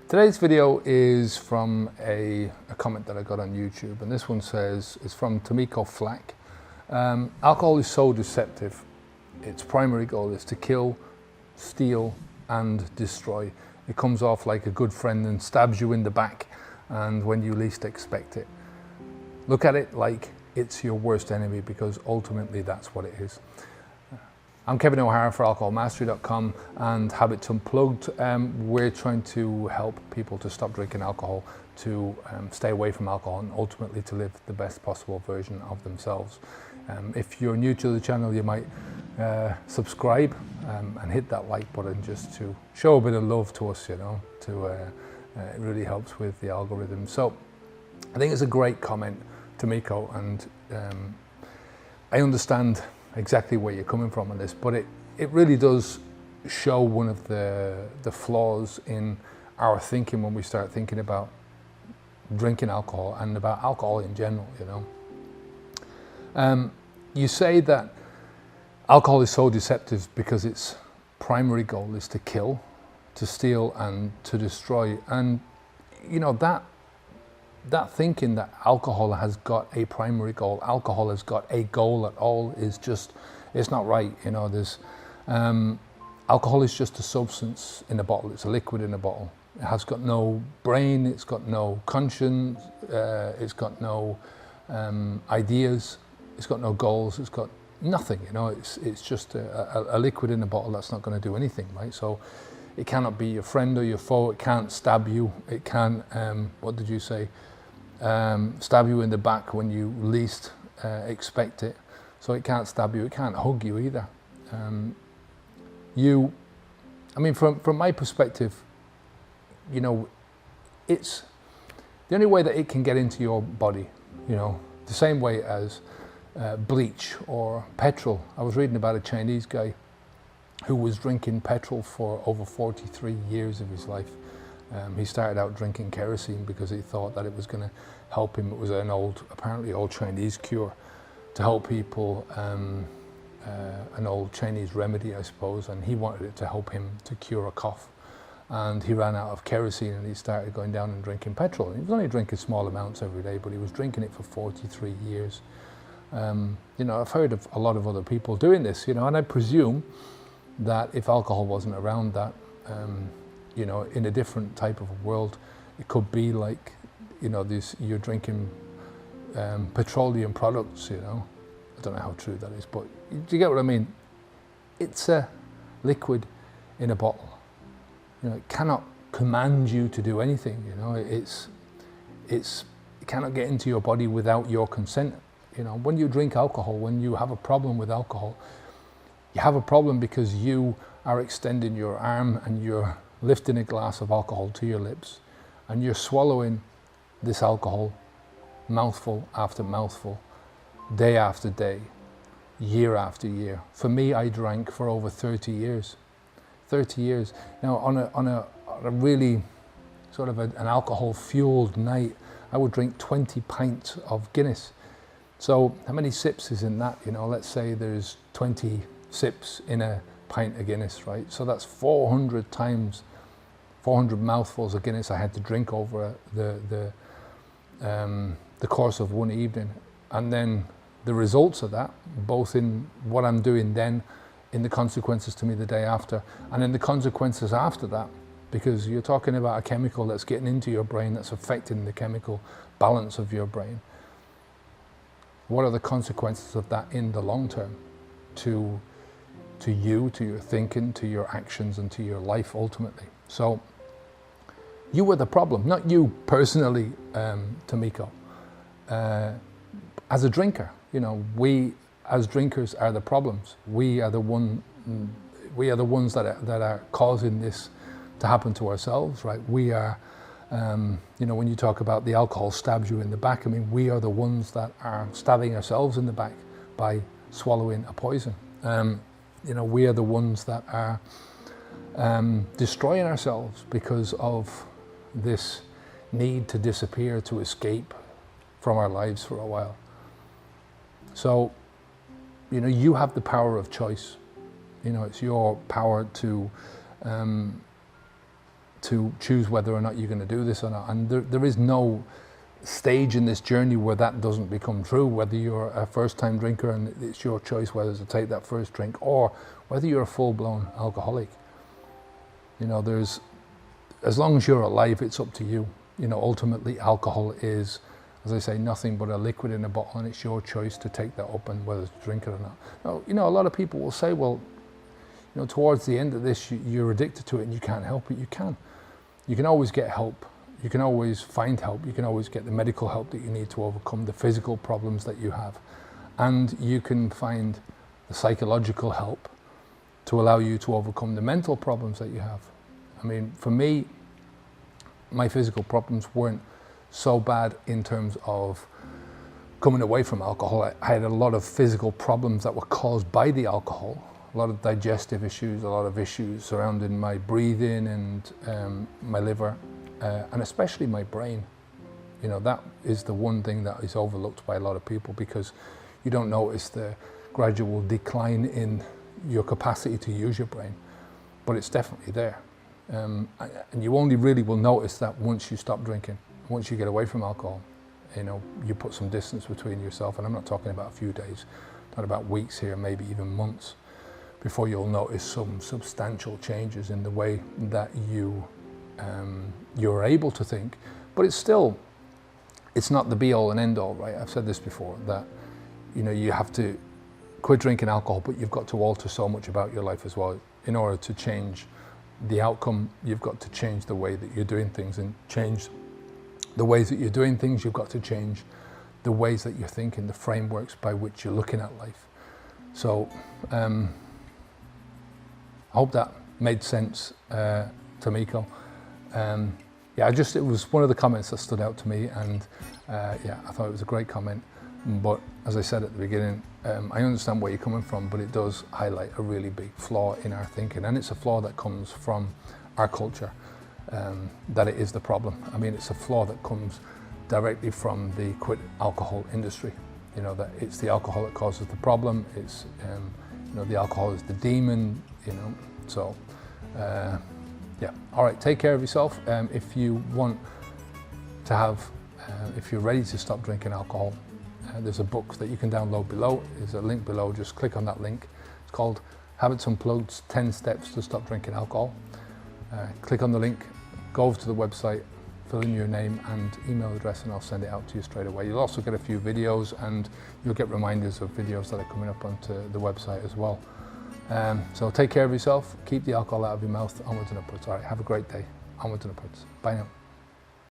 Today's video is from a comment that I got on YouTube, and this one says, it's from Tomiko Flack. Alcohol is so deceptive. Its primary goal is to kill, steal and destroy. It comes off like a good friend and stabs you in the back, and when you least expect it. Look at it like it's your worst enemy, because ultimately that's what it is. I'm Kevin O'Hara for alcoholmastery.com and Habit Unplugged. We're trying to help people to stop drinking alcohol, to stay away from alcohol, and ultimately to live the best possible version of themselves. If you're new to the channel, you might subscribe and hit that like button just to show a bit of love to us, you know, it really helps with the algorithm. So I think it's a great comment, Tomiko, and I understand exactly where you're coming from on this, but it really does show one of the flaws in our thinking when we start thinking about drinking alcohol and about alcohol in general, you know. You say that alcohol is so deceptive because its primary goal is to kill, to steal and to destroy, and you know, that thinking that alcohol has got a primary goal, alcohol has got a goal at all, is just, it's not right. You know, there's alcohol is just a substance in a bottle. It's a liquid in a bottle. It has got no brain, it's got no conscience, it's got no ideas, it's got no goals, it's got nothing. You know, it's just a liquid in a bottle that's not going to do anything, right? So it cannot be your friend or your foe. It can't stab you. It can't, what did you say? Stab you in the back when you least expect it. So it can't stab you. It can't hug you either. I mean, from my perspective, you know, it's the only way that it can get into your body, you know, the same way as bleach or petrol. I was reading about a Chinese guy who was drinking petrol for over 43 years of his life. He started out drinking kerosene because he thought that it was going to help him. It was an apparently old Chinese cure to help people, an old Chinese remedy, I suppose, and he wanted it to help him to cure a cough. And he ran out of kerosene and he started going down and drinking petrol. He was only drinking small amounts every day, but he was drinking it for 43 years. You know, I've heard of a lot of other people doing this, you know, and I presume that if alcohol wasn't around, that you know, in a different type of a world, it could be like, you know, you're drinking petroleum products, you know. I don't know how true that is, but do you get what I mean? It's a liquid in a bottle. You know, it cannot command you to do anything, you know. It cannot get into your body without your consent. You know, when you drink alcohol, when you have a problem with alcohol, you have a problem because you are extending your arm and you're lifting a glass of alcohol to your lips and you're swallowing this alcohol mouthful after mouthful, day after day, year after year. For me, I drank for over 30 years. 30 years. Now, on a really sort of an alcohol-fueled night, I would drink 20 pints of Guinness. So how many sips is in that? You know, let's say there's 20 sips in a pint of Guinness, right? So that's 400 times, 400 mouthfuls of Guinness I had to drink over the course of one evening. And then the results of that, both in what I'm doing then, in the consequences to me the day after, and in the consequences after that, because you're talking about a chemical that's getting into your brain, that's affecting the chemical balance of your brain. What are the consequences of that in the long term to you, to your thinking, to your actions, and to your life ultimately? So you were the problem, not you personally, Tomiko. As a drinker, you know, we as drinkers are the problems. We are the ones that are causing this to happen to ourselves, right? We are, you know, when you talk about the alcohol stabs you in the back, I mean, we are the ones that are stabbing ourselves in the back by swallowing a poison. You know, we are the ones that are destroying ourselves because of this need to disappear, to escape from our lives for a while. So, you know, you have the power of choice. You know, it's your power to to choose whether or not you're going to do this or not. And there is no stage in this journey where that doesn't become true, whether you're a first-time drinker and it's your choice whether to take that first drink, or whether you're a full-blown alcoholic. You know, as long as you're alive, it's up to you. You know, ultimately alcohol is, as I say, nothing but a liquid in a bottle, and it's your choice to take that up and whether to drink it or not. Now, you know, a lot of people will say, well, you know, towards the end of this, you're addicted to it and you can't help it. You can. You can always get help. You can always find help. You can always get the medical help that you need to overcome the physical problems that you have. And you can find the psychological help to allow you to overcome the mental problems that you have. I mean, for me, my physical problems weren't so bad in terms of coming away from alcohol. I had a lot of physical problems that were caused by the alcohol, a lot of digestive issues, a lot of issues surrounding my breathing and my liver, and especially my brain. You know, that is the one thing that is overlooked by a lot of people, because you don't notice the gradual decline in your capacity to use your brain, but it's definitely there. And you only really will notice that once you stop drinking, once you get away from alcohol. You know, you put some distance between yourself, and I'm not talking about a few days, not about weeks here, maybe even months, before you'll notice some substantial changes in the way that you're able to think. But it's not the be all and end all, right? I've said this before, that, you know, you have to quit drinking alcohol, but you've got to alter so much about your life as well. In order to change the outcome, you've got to change the way that you're doing things, and change the ways that you're doing things, you've got to change the ways that you're thinking, the frameworks by which you're looking at life. So I hope that made sense, Tomiko. Yeah, it was one of the comments that stood out to me, and yeah, I thought it was a great comment. But as I said at the beginning, I understand where you're coming from, but it does highlight a really big flaw in our thinking, and it's a flaw that comes from our culture, that it is the problem. I mean, it's a flaw that comes directly from the quit alcohol industry. You know, that it's the alcohol that causes the problem. It's, you know, the alcohol is the demon, you know, so yeah. All right, take care of yourself. If you want to have, if you're ready to stop drinking alcohol, there's a book that you can download below. There's a link below. Just click on that link. It's called Habit Unplugged: 10 Steps to Stop Drinking Alcohol. Click on the link, go over to the website, fill in your name and email address, and I'll send it out to you straight away. You'll also get a few videos, and you'll get reminders of videos that are coming up onto the website as well. So take care of yourself, keep the alcohol out of your mouth, onwards and upwards. All right, have a great day. Onwards and upwards. Bye now.